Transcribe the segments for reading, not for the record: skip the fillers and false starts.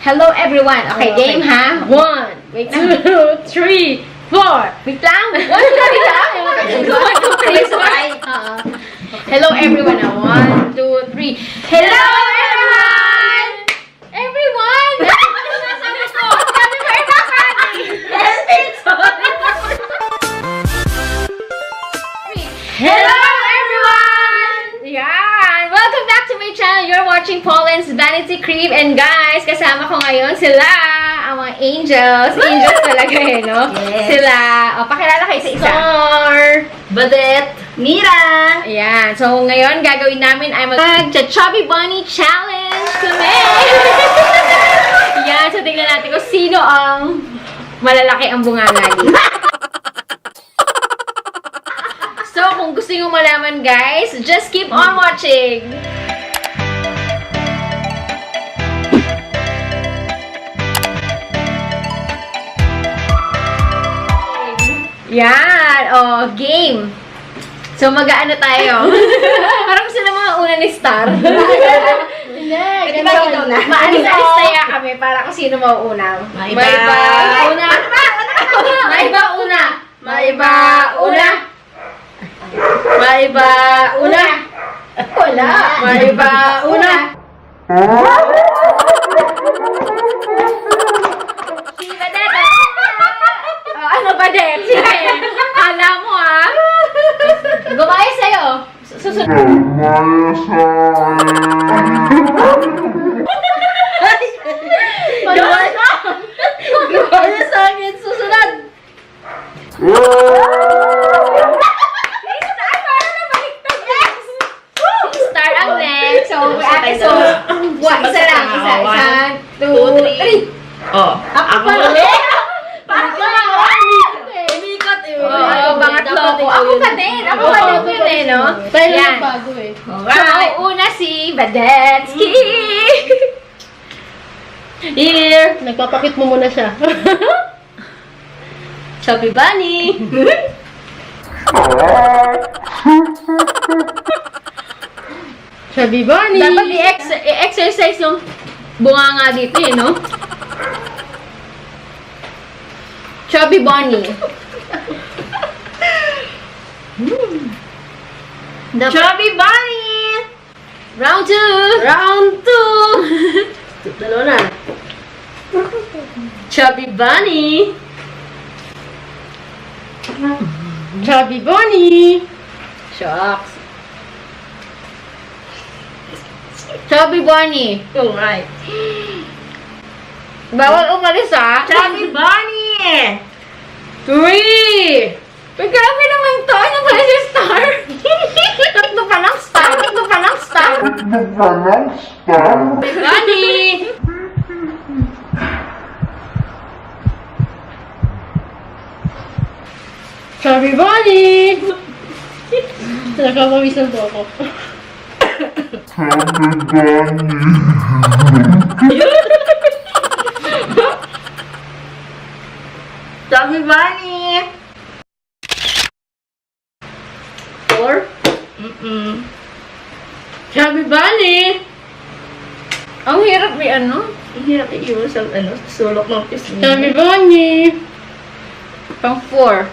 Hello everyone. Okay, game ha? 1, Wait 2, 3, 4. Wait lang. 1, 2, 3 lang. Hello everyone. 1, 2, 3. Hello everyone! Everyone! Ano nasabi ko? Sabi ko everybody! Yes, it's Hello everyone! Yan! Welcome back to my channel. You're watching Pollen's Vanity Crib. And guys, kasama ko ngayon sila, ang mga angels. Angels talaga eh, no? Yes. Sila. O, pakilala kayo sa isa. Star, Badet, Mira. Ayan. So, ngayon, gagawin namin ay mag-Chubby Bunny Challenge kami! Yan. So, tingnan natin kung sino ang malalaki ang bunganga dito. So, kung gusto nyo malaman, guys, just keep on watching! Yan! O, game! So, mag-aano tayo? Parang gusto na mga una ni Star. Hindi, ganun. Maalis-alis kami para kung sino mauuna. May ba una? May ba una? May ba una? May ba una? Wala. May ba una? Si Badet. Ano Badet? Sige. Kala mo ah. Gumaya sa'yo. Susunod. Gumaya sa akin, susunod. Star ang next. So, isa lang. Isa. 1, 2, 3. Oh, ako ulit. Umikot eh. Oo, pangatlo ko. Ako pa din. Ako pa din yun eh, no? Tayo Yan. lang bago eh. So, una si Badetsky. Here. Nagpapakit mo muna siya. Chubby Bunny. Chubby Bunny. Dapat i-exercise yung bunganga dito eh, no? Chubby Bunny. Chubby Bunny. Round 2. Round 2. Dalawa na. Chubby Bunny. Chubby Bunny. Shucks. Chubby Bunny. Alright. Bawal umalis ah. Chubby Bunny. 3. Uy, grabe naman to. Ano pala si Star? Tatlo pa lang Star. Tatlo pa lang Star. Bunny. Chubby Bunny. Nakakawisan po ako. Chubby Bunny. 4. Chubby Bunny. Ang hirap may ano? Ang hirap i-iwan sa sulok ng pisngi. Chubby Bunny. Pang 4.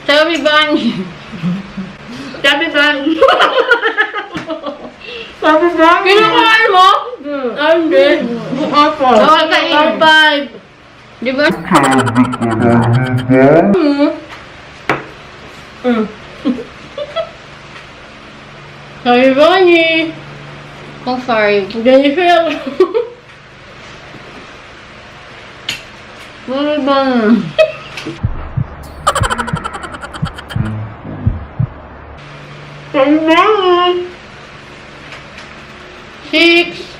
Chubby Bunny. Chubby Bunny. Chubby Bunny. Kinakain mo? Hindi. Apa. Bawal ka in. 5. Di ba? Chubby Bunny. Pang 5. Jennifer. Chubby Bunny. Chubby Bunny. 6.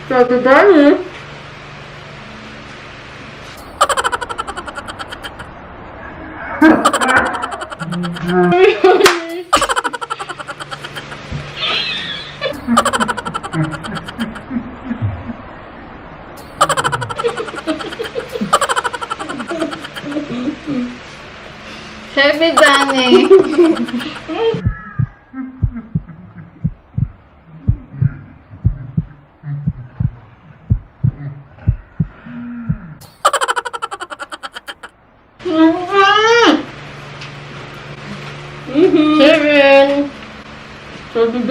Chubby Bunny. Chubby Bunny. Sabi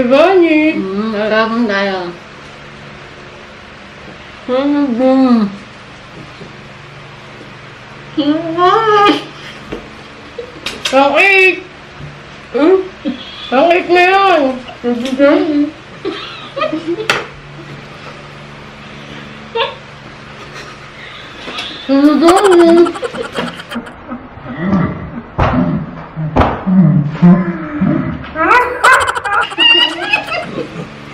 ba ni? Nagkakang tayo.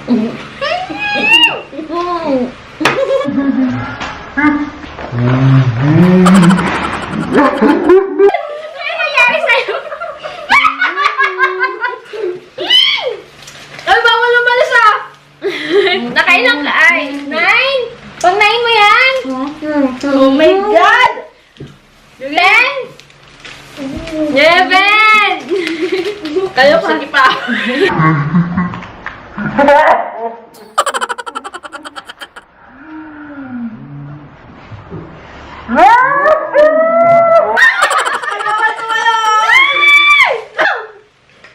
Ang cake na yan! Ano nangyari sa'yo? Ay, bawal lumalas ah! Nakailang ka ay? 9? Pang 9 mo yan? Oh my God! 10? 11! Kayo pa. Sige pa.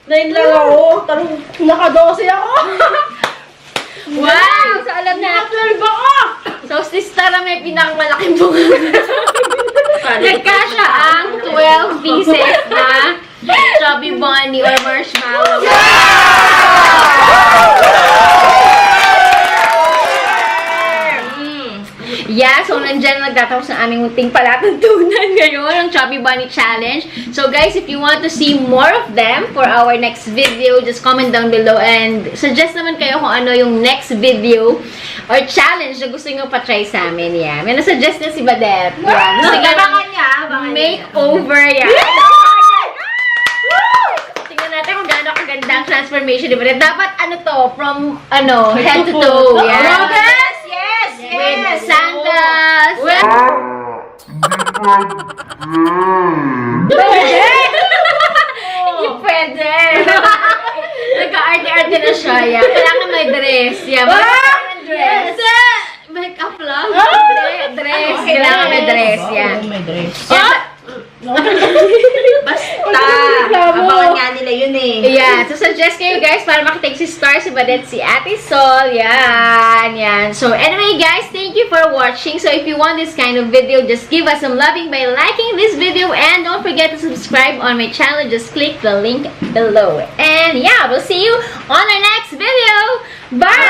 Nine lang ako. Tarong naka-12 ako. Wow! So, alam na. Naka-12 ako. So, si Stara may pinakamalaking bunga. Nagkasya ang 12 pieces na Chubby Bunny or marshmallow. Yeah, so nandyan nagtatapos ng aming munting palatuntunan ngayon, ang Chubby Bunny Challenge. So guys, if you want to see more of them for our next video, just comment down below and suggest naman kayo kung ano yung next video or challenge na gusto nyo pa-try sa amin. Yeah. May nasuggest na si Badet. Yeah. Gusto niya makeover. Yeah. Tingnan natin kung gaano kaganda ang transformation ni Badet. Dapat ano to, from head to toe. Yeah. With sandals. Hindi pwede. Nagka-arte-arte na siya. Yeah. Kailangan may dress. Yeah. Dress. Make-up lang. Dress. Kailangan may dress. Yeah. May dress. Basta, abangan nga nila yun eh. Yeah, so suggest kayo guys para makitake si Star, si Badet, si Ate Sol. Yan. So anyway guys, thank you for watching. So if you want this kind of video, just give us some loving by liking this video and don't forget to subscribe on my channel. Just click the link below. And yeah, we'll see you on our next video. Bye!